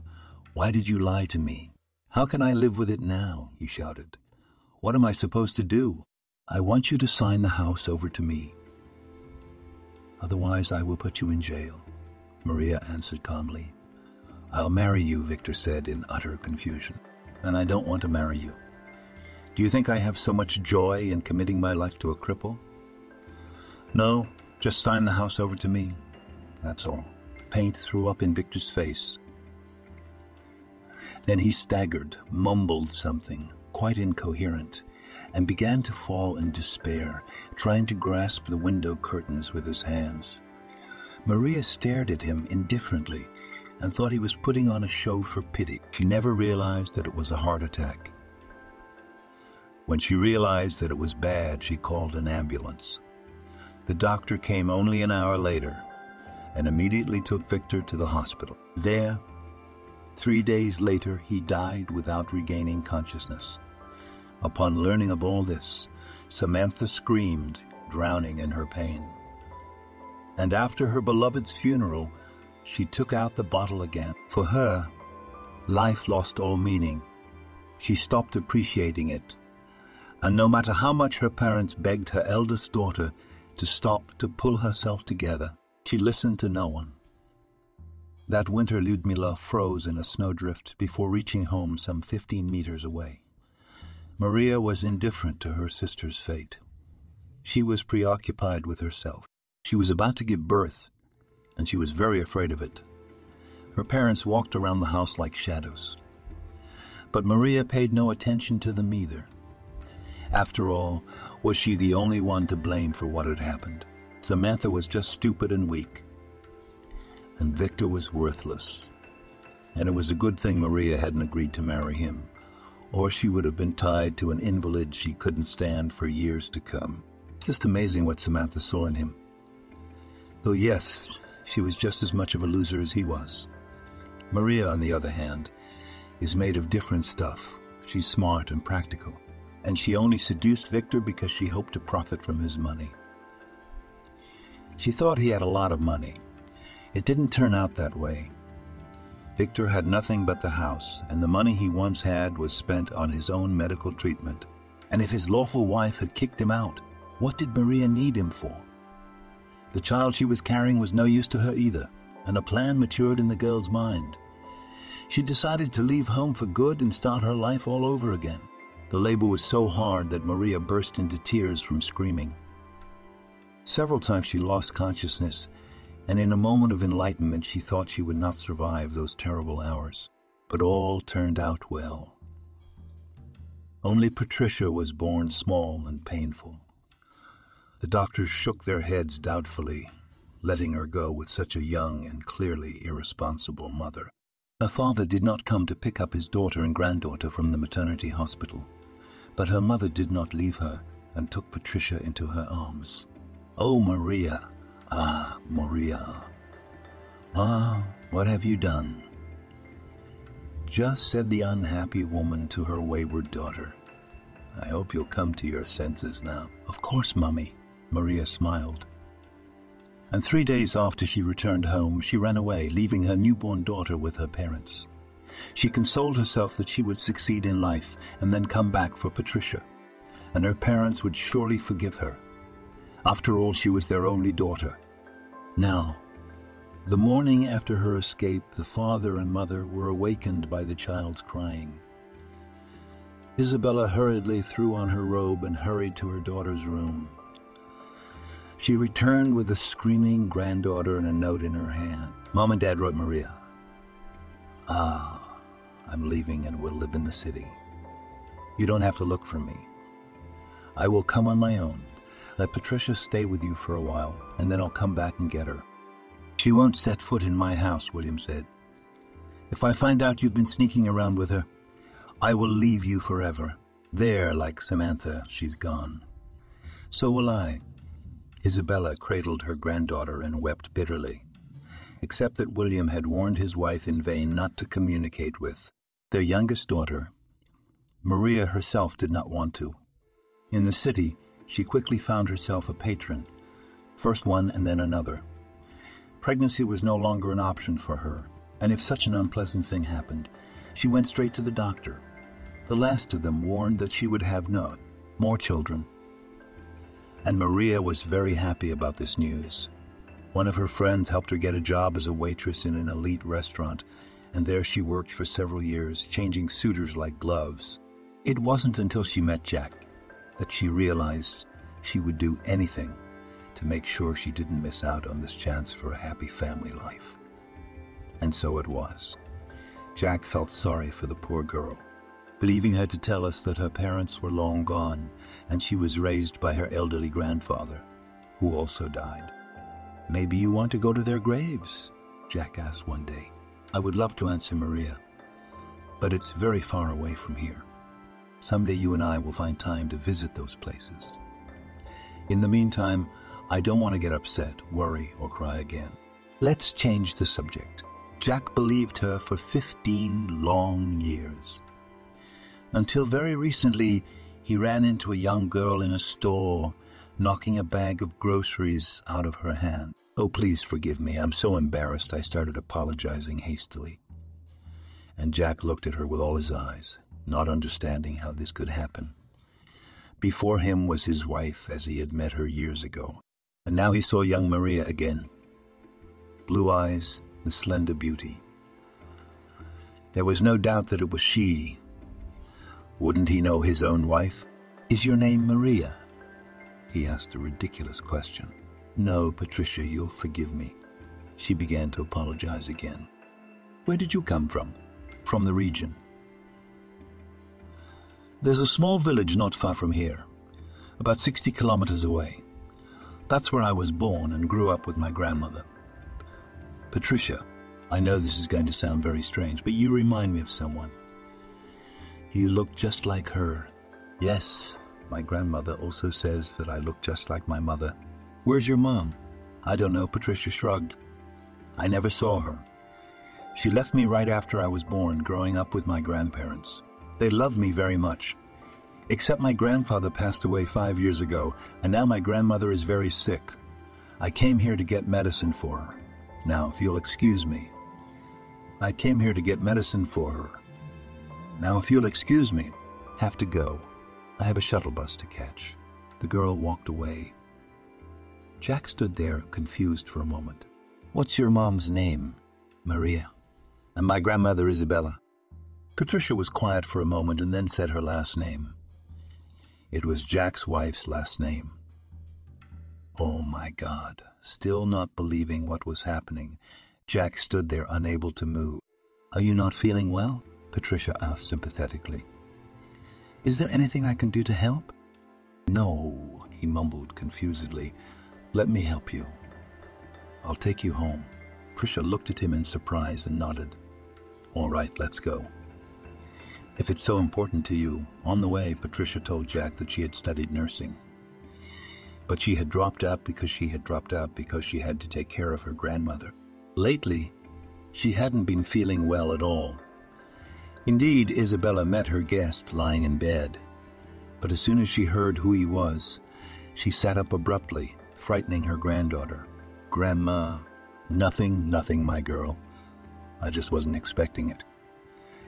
Why did you lie to me? How can I live with it now? He shouted. What am I supposed to do? I want you to sign the house over to me. Otherwise, I will put you in jail, Maria answered calmly. I'll marry you, Victor said in utter confusion. And I don't want to marry you. Do you think I have so much joy in committing my life to a cripple? No, Just sign the house over to me. That's all." Paint threw up in Victor's face. Then he staggered, mumbled something, quite incoherent, and began to fall in despair, trying to grasp the window curtains with his hands. Maria stared at him indifferently and thought he was putting on a show for pity. She never realized that it was a heart attack. When she realized that it was bad, she called an ambulance. The doctor came only an hour later and immediately took Victor to the hospital. There, 3 days later, he died without regaining consciousness. Upon learning of all this, Samantha screamed, drowning in her pain. And after her beloved's funeral, she took out the bottle again. For her, life lost all meaning. She stopped appreciating it. And no matter how much her parents begged her eldest daughter to stop, to pull herself together, she listened to no one. That winter, Lyudmila froze in a snowdrift before reaching home some 15 meters away. Maria was indifferent to her sister's fate. She was preoccupied with herself. She was about to give birth, and she was very afraid of it. Her parents walked around the house like shadows. But Maria paid no attention to them either. After all, was she the only one to blame for what had happened? Samantha was just stupid and weak, and Victor was worthless. And it was a good thing Maria hadn't agreed to marry him, or she would have been tied to an invalid she couldn't stand for years to come. It's just amazing what Samantha saw in him. Though yes, she was just as much of a loser as he was. Maria, on the other hand, is made of different stuff. She's smart and practical, and she only seduced Victor because she hoped to profit from his money. She thought he had a lot of money. It didn't turn out that way. Victor had nothing but the house, and the money he once had was spent on his own medical treatment. And if his lawful wife had kicked him out, what did Maria need him for? The child she was carrying was no use to her either, and a plan matured in the girl's mind. She decided to leave home for good and start her life all over again. The labor was so hard that Maria burst into tears from screaming. Several times she lost consciousness, and in a moment of enlightenment she thought she would not survive those terrible hours. But all turned out well. Only Patricia was born small and painful. The doctors shook their heads doubtfully, letting her go with such a young and clearly irresponsible mother. Her father did not come to pick up his daughter and granddaughter from the maternity hospital, but her mother did not leave her and took Patricia into her arms. "Oh, Maria, Maria, what have you done?" Just said the unhappy woman to her wayward daughter. "I hope you'll come to your senses now." "Of course, Mummy," Maria smiled. And 3 days after she returned home, she ran away, leaving her newborn daughter with her parents. She consoled herself that she would succeed in life and then come back for Patricia, and her parents would surely forgive her. After all, she was their only daughter. Now, the morning after her escape, the father and mother were awakened by the child's crying. Isabella hurriedly threw on her robe and hurried to her daughter's room. She returned with a screaming granddaughter and a note in her hand. "Mom and Dad wrote Maria. I'm leaving and will live in the city. You don't have to look for me. I will come on my own. Let Patricia stay with you for a while, and then I'll come back and get her." "She won't set foot in my house," William said. "If I find out you've been sneaking around with her, I will leave you forever. There, like Samantha, she's gone. So will I." Isabella cradled her granddaughter and wept bitterly, except that William had warned his wife in vain not to communicate with their youngest daughter. Maria herself did not want to. In the city, she quickly found herself a patron, first one and then another. Pregnancy was no longer an option for her, and if such an unpleasant thing happened, she went straight to the doctor. The last of them warned that she would have no more children. And Maria was very happy about this news. One of her friends helped her get a job as a waitress in an elite restaurant, and there she worked for several years, changing suitors like gloves. It wasn't until she met Jack that she realized she would do anything to make sure she didn't miss out on this chance for a happy family life. And so it was. Jack felt sorry for the poor girl, leaving her to tell us that her parents were long gone and she was raised by her elderly grandfather, who also died. "Maybe you want to go to their graves?" Jack asked one day. "I would love to," answered Maria, "but it's very far away from here. Someday you and I will find time to visit those places. In the meantime, I don't want to get upset, worry, or cry again. Let's change the subject." Jack believed her for 15 long years. Until very recently, he ran into a young girl in a store, knocking a bag of groceries out of her hand. "Oh, please forgive me. I'm so embarrassed," I started apologizing hastily. And Jack looked at her with all his eyes, not understanding how this could happen. Before him was his wife as he had met her years ago, and now he saw young Maria again. Blue eyes and slender beauty. There was no doubt that it was she. Wouldn't he know his own wife? "Is your name Maria?" He asked a ridiculous question. "No, Patricia, you'll forgive me." She began to apologize again. "Where did you come from?" "From the region. There's a small village not far from here, about 60 kilometers away. That's where I was born and grew up with my grandmother. Patricia, I know this is going to sound very strange, but you remind me of someone. You look just like her." "Yes, my grandmother also says that I look just like my mother." "Where's your mom?" "I don't know," Patricia shrugged. "I never saw her. She left me right after I was born, growing up with my grandparents. They loved me very much. Except my grandfather passed away 5 years ago, and now my grandmother is very sick. I came here to get medicine for her. Now, if you'll excuse me. I came here to get medicine for her. Now, if you'll excuse me. Have to go. I have a shuttle bus to catch." The girl walked away. Jack stood there, confused for a moment. "What's your mom's name?" "Maria." "And my grandmother, Isabella." Patricia was quiet for a moment and then said her last name. It was Jack's wife's last name. Oh my God! Still not believing what was happening, Jack stood there unable to move. "Are you not feeling well?" Patricia asked sympathetically. "Is there anything I can do to help?" "No," he mumbled confusedly. "Let me help you. I'll take you home." Patricia looked at him in surprise and nodded. "All right, let's go." "If it's so important to you." On the way, Patricia told Jack that she had studied nursing. But she had dropped out because she had to take care of her grandmother. Lately, she hadn't been feeling well at all. Indeed, Isabella met her guest lying in bed. But as soon as she heard who he was, she sat up abruptly, frightening her granddaughter. "Grandma." Nothing, my girl. I just wasn't expecting it.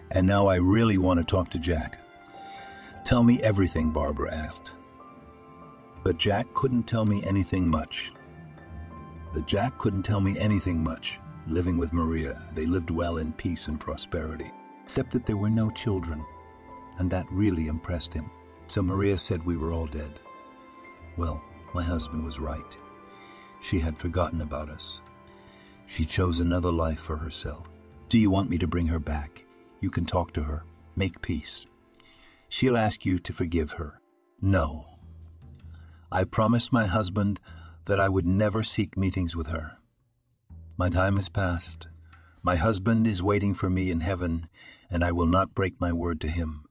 And now I really want to talk to Jack." "Tell me everything," Barbara asked. But Jack couldn't tell me anything much. Living with Maria, they lived well in peace and prosperity, except that there were no children, and that really impressed him. So Maria said we were all dead. Well, my husband was right. She had forgotten about us. She chose another life for herself. Do you want me to bring her back? You can talk to her, make peace. She'll ask you to forgive her. No. I promised my husband that I would never seek meetings with her. My time has passed. My husband is waiting for me in heaven, and I will not break my word to him,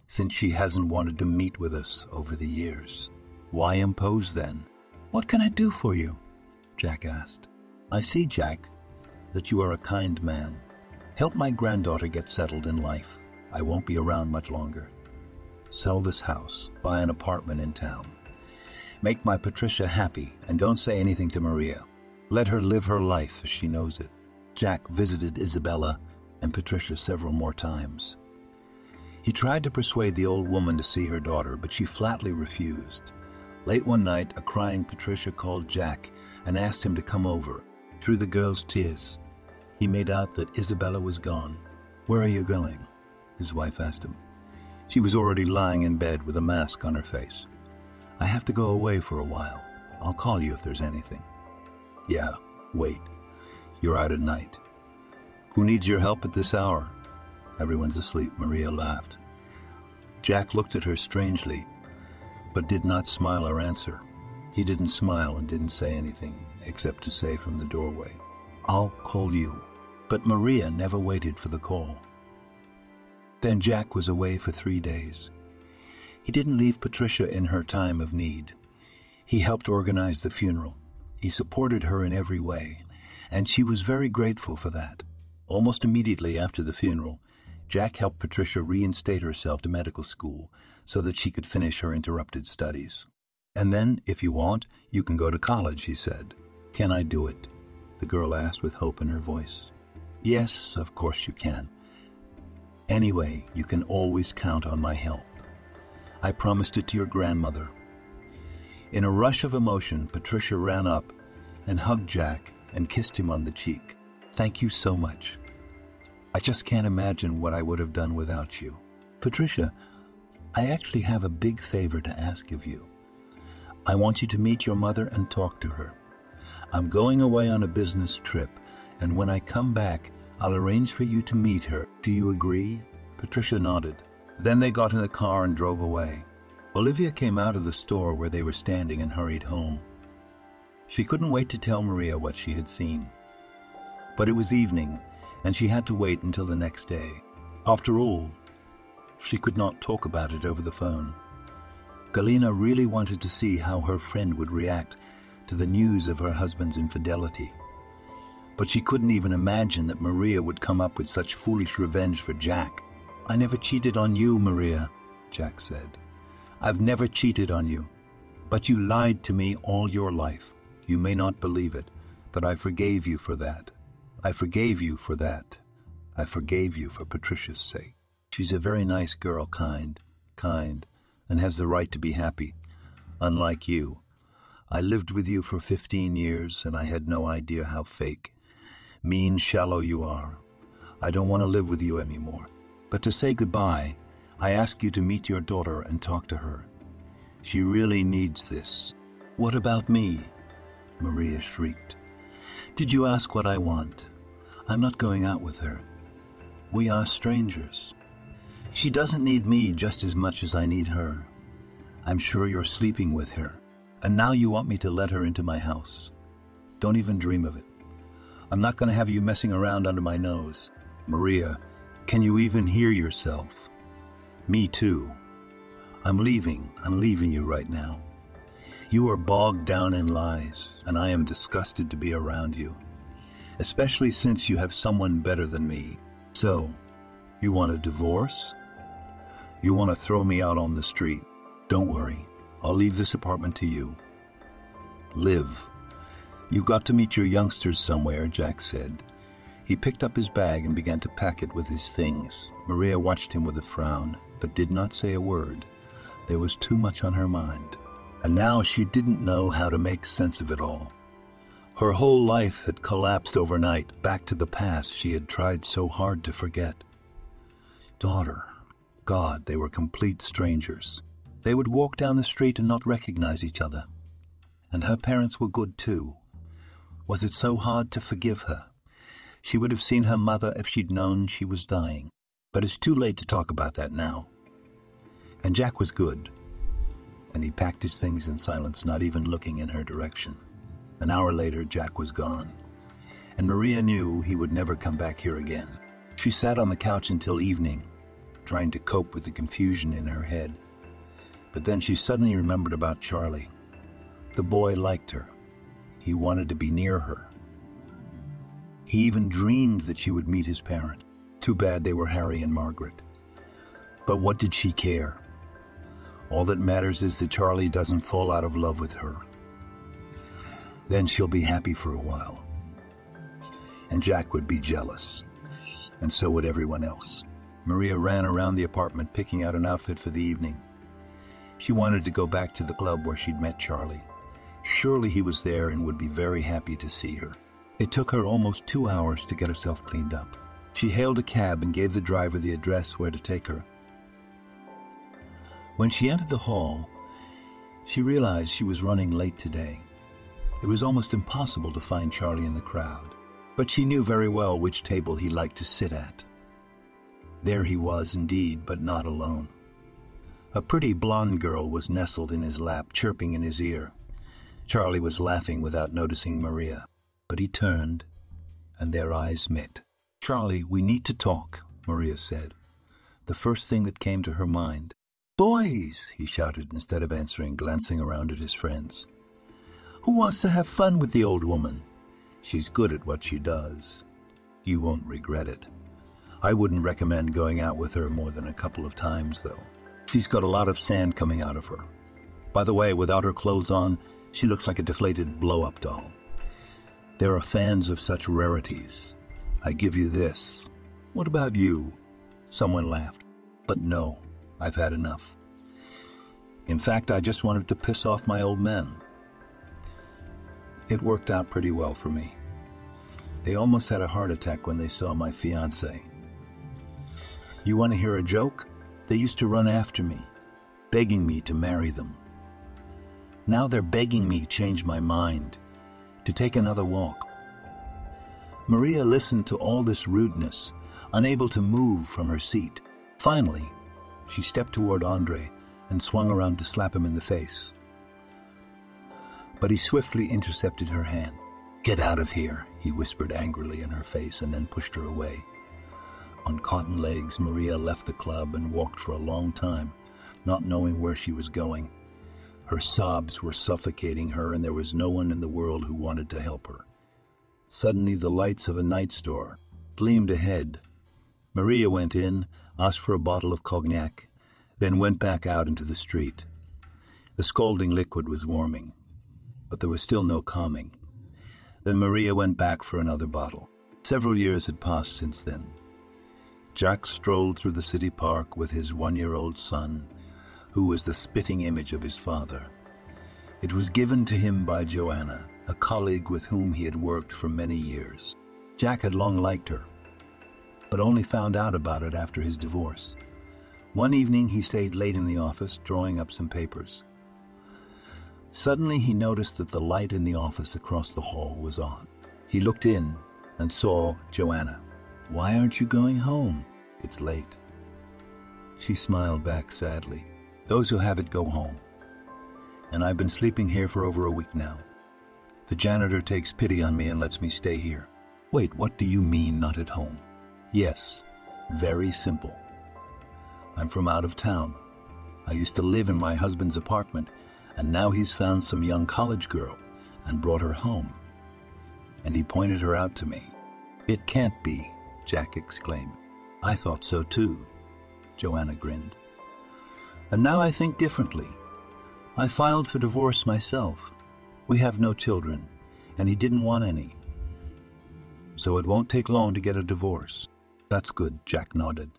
since she hasn't wanted to meet with us over the years. Why impose then? What can I do for you? Jack asked. I see, Jack, that you are a kind man. Help my granddaughter get settled in life. I won't be around much longer. Sell this house, buy an apartment in town. Make my Patricia happy, and don't say anything to Maria. Let her live her life as she knows it. Jack visited Isabella and Patricia several more times. He tried to persuade the old woman to see her daughter, but she flatly refused. Late one night, a crying Patricia called Jack and asked him to come over. Through the girl's tears, he made out that Isabella was gone. Where are you going? His wife asked him. She was already lying in bed with a mask on her face. I have to go away for a while. I'll call you if there's anything. Yeah, wait. You're out at night. Who needs your help at this hour? Everyone's asleep, Maria laughed. Jack looked at her strangely, but did not smile or answer. He didn't smile and didn't say anything, except to say from the doorway, I'll call you. But Maria never waited for the call. Then Jack was away for 3 days. He didn't leave Patricia in her time of need. He helped organize the funeral. He supported her in every way, and she was very grateful for that. Almost immediately after the funeral, Jack helped Patricia reinstate herself to medical school so that she could finish her interrupted studies. And then, if you want, you can go to college, he said. Can I do it? The girl asked with hope in her voice. Yes, of course you can. Anyway, you can always count on my help. I promised it to your grandmother. In a rush of emotion, Patricia ran up and hugged Jack and kissed him on the cheek. Thank you so much. I just can't imagine what I would have done without you. Patricia, I actually have a big favor to ask of you. I want you to meet your mother and talk to her. I'm going away on a business trip, and when I come back, I'll arrange for you to meet her. Do you agree? Patricia nodded. Then they got in the car and drove away. Olivia came out of the store where they were standing and hurried home. She couldn't wait to tell Maria what she had seen. But it was evening, and she had to wait until the next day. After all, she could not talk about it over the phone. Galina really wanted to see how her friend would react to the news of her husband's infidelity. But she couldn't even imagine that Maria would come up with such foolish revenge for Jack. I never cheated on you, Maria, Jack said. I've never cheated on you. But you lied to me all your life. You may not believe it, but I forgave you for that. I forgave you for that. I forgave you for Patricia's sake. She's a very nice girl, kind, and has the right to be happy. Unlike you. I lived with you for 15 years, and I had no idea how fake, mean, shallow you are. I don't want to live with you anymore. But to say goodbye, I ask you to meet your daughter and talk to her. She really needs this. What about me? Maria shrieked. Did you ask what I want? I'm not going out with her. We are strangers. She doesn't need me just as much as I need her. I'm sure you're sleeping with her, and now you want me to let her into my house. Don't even dream of it. I'm not going to have you messing around under my nose. Maria, can you even hear yourself? Me too. I'm leaving you right now. You are bogged down in lies, and I am disgusted to be around you, especially since you have someone better than me. So, you want a divorce? You want to throw me out on the street? Don't worry, I'll leave this apartment to you. Live. You've got to meet your youngsters somewhere, Jack said. He picked up his bag and began to pack it with his things. Maria watched him with a frown, but did not say a word. There was too much on her mind. And now she didn't know how to make sense of it all. Her whole life had collapsed overnight, back to the past she had tried so hard to forget. Daughter. God, they were complete strangers. They would walk down the street and not recognize each other. And her parents were good too. Was it so hard to forgive her? She would have seen her mother if she'd known she was dying. But it's too late to talk about that now. And Jack was good. And he packed his things in silence, not even looking in her direction. An hour later, Jack was gone. And Maria knew he would never come back here again. She sat on the couch until evening, trying to cope with the confusion in her head. But then she suddenly remembered about Charlie. The boy liked her. He wanted to be near her. He even dreamed that she would meet his parent. Too bad they were Harry and Margaret. But what did she care? All that matters is that Charlie doesn't fall out of love with her. Then she'll be happy for a while. And Jack would be jealous. And so would everyone else. Maria ran around the apartment picking out an outfit for the evening. She wanted to go back to the club where she'd met Charlie. Surely he was there and would be very happy to see her. It took her almost 2 hours to get herself cleaned up. She hailed a cab and gave the driver the address where to take her. When she entered the hall, she realized she was running late today. It was almost impossible to find Charlie in the crowd, but she knew very well which table he liked to sit at. There he was indeed, but not alone. A pretty blonde girl was nestled in his lap, chirping in his ear. Charlie was laughing without noticing Maria, but he turned, and their eyes met. "Charlie, we need to talk," Maria said, the first thing that came to her mind. "Boys!" he shouted instead of answering, glancing around at his friends. "Who wants to have fun with the old woman? She's good at what she does. You won't regret it. I wouldn't recommend going out with her more than a couple of times, though. She's got a lot of sand coming out of her. By the way, without her clothes on, she looks like a deflated blow-up doll. There are fans of such rarities. I give you this. What about you?" Someone laughed. "But no, I've had enough. In fact, I just wanted to piss off my old men." It worked out pretty well for me. They almost had a heart attack when they saw my fiancée. You want to hear a joke? They used to run after me, begging me to marry them. Now they're begging me to change my mind, to take another walk. Maria listened to all this rudeness, unable to move from her seat. Finally, she stepped toward Andre and swung around to slap him in the face. But he swiftly intercepted her hand. "Get out of here," he whispered angrily in her face and then pushed her away. On cotton legs, Maria left the club and walked for a long time, not knowing where she was going. Her sobs were suffocating her, and there was no one in the world who wanted to help her. Suddenly, the lights of a night store gleamed ahead. Maria went in, asked for a bottle of cognac, then went back out into the street. The scalding liquid was warming, but there was still no calming. Then Maria went back for another bottle. Several years had passed since then. Jack strolled through the city park with his 1-year-old son, who was the spitting image of his father. It was given to him by Joanna, a colleague with whom he had worked for many years. Jack had long liked her, but only found out about it after his divorce. One evening he stayed late in the office, drawing up some papers. Suddenly he noticed that the light in the office across the hall was on. He looked in and saw Joanna. "Why aren't you going home? It's late." She smiled back sadly. "Those who have it go home. And I've been sleeping here for over a week now. The janitor takes pity on me and lets me stay here." "Wait, what do you mean, not at home?" "Yes, very simple. I'm from out of town. I used to live in my husband's apartment, and now he's found some young college girl and brought her home. And he pointed her out to me." "It can't be," Jack exclaimed. "I thought so too," Joanna grinned. "And now I think differently. I filed for divorce myself. We have no children, and he didn't want any. So it won't take long to get a divorce." "That's good," Jack nodded.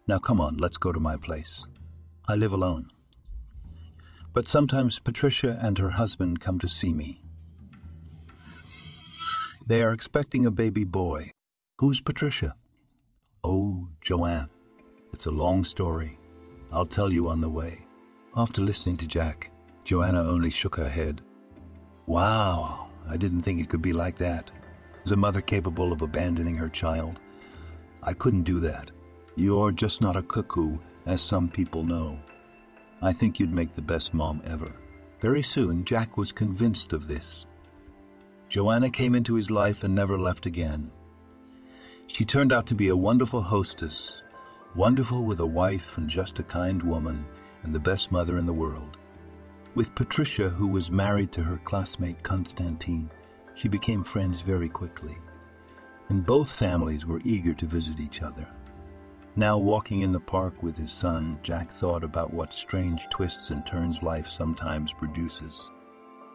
"Now come on, let's go to my place. I live alone. But sometimes Patricia and her husband come to see me. They are expecting a baby boy." "Who's Patricia?" "Oh, Joanne. It's a long story. I'll tell you on the way." After listening to Jack, Joanna only shook her head. "Wow, I didn't think it could be like that. Is a mother capable of abandoning her child? I couldn't do that. You're just not a cuckoo, as some people know. I think you'd make the best mom ever." Very soon, Jack was convinced of this. Joanna came into his life and never left again. She turned out to be a wonderful hostess, wonderful with a wife and just a kind woman, and the best mother in the world. With Patricia, who was married to her classmate Constantine, she became friends very quickly, and both families were eager to visit each other. Now, walking in the park with his son, Jack thought about what strange twists and turns life sometimes produces.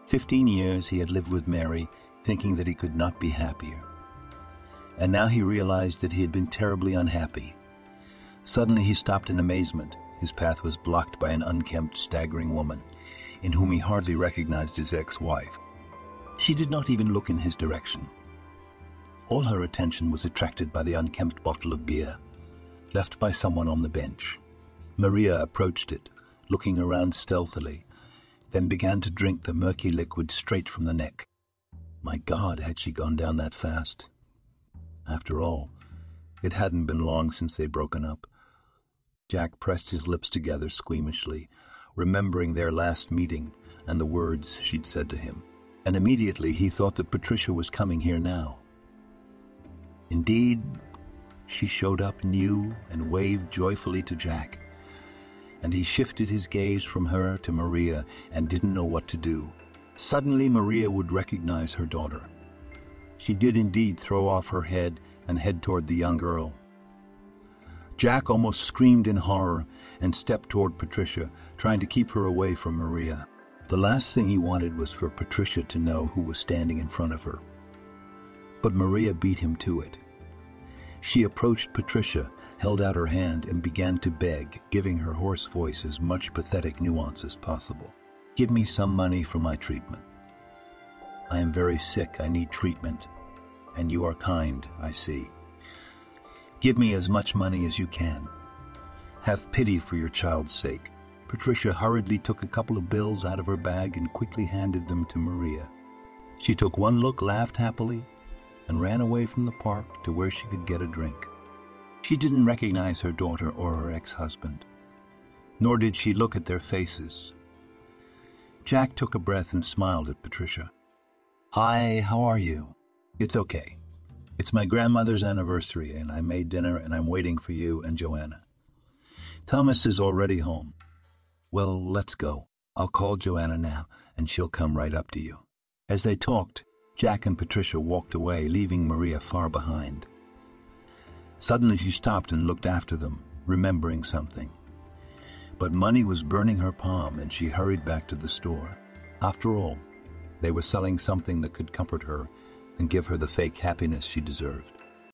15 years he had lived with Mary, thinking that he could not be happier. And now he realized that he had been terribly unhappy. Suddenly he stopped in amazement. His path was blocked by an unkempt, staggering woman, in whom he hardly recognized his ex-wife. She did not even look in his direction. All her attention was attracted by the unkempt bottle of beer, left by someone on the bench. Maria approached it, looking around stealthily, then began to drink the murky liquid straight from the neck. My God, had she gone down that fast? After all, it hadn't been long since they'd broken up. Jack pressed his lips together squeamishly, remembering their last meeting and the words she'd said to him. And immediately he thought that Patricia was coming here now. Indeed, she showed up new and waved joyfully to Jack, and he shifted his gaze from her to Maria and didn't know what to do. Suddenly Maria would recognize her daughter. She did indeed throw off her head and head toward the young girl. Jack almost screamed in horror and stepped toward Patricia, trying to keep her away from Maria. The last thing he wanted was for Patricia to know who was standing in front of her. But Maria beat him to it. She approached Patricia, held out her hand, and began to beg, giving her hoarse voice as much pathetic nuance as possible. "Give me some money for my treatment. I am very sick, I need treatment, and you are kind, I see. Give me as much money as you can. Have pity for your child's sake." Patricia hurriedly took a couple of bills out of her bag and quickly handed them to Maria. She took one look, laughed happily, and ran away from the park to where she could get a drink. She didn't recognize her daughter or her ex-husband, nor did she look at their faces. Jack took a breath and smiled at Patricia. "Hi, how are you? It's okay. It's my grandmother's anniversary, and I made dinner, and I'm waiting for you and Joanna. Thomas is already home. Well, let's go. I'll call Joanna now, and she'll come right up to you." As they talked, Jack and Patricia walked away, leaving Maria far behind. Suddenly she stopped and looked after them, remembering something. But money was burning her palm, and she hurried back to the store. After all, they were selling something that could comfort her and give her the fake happiness she deserved.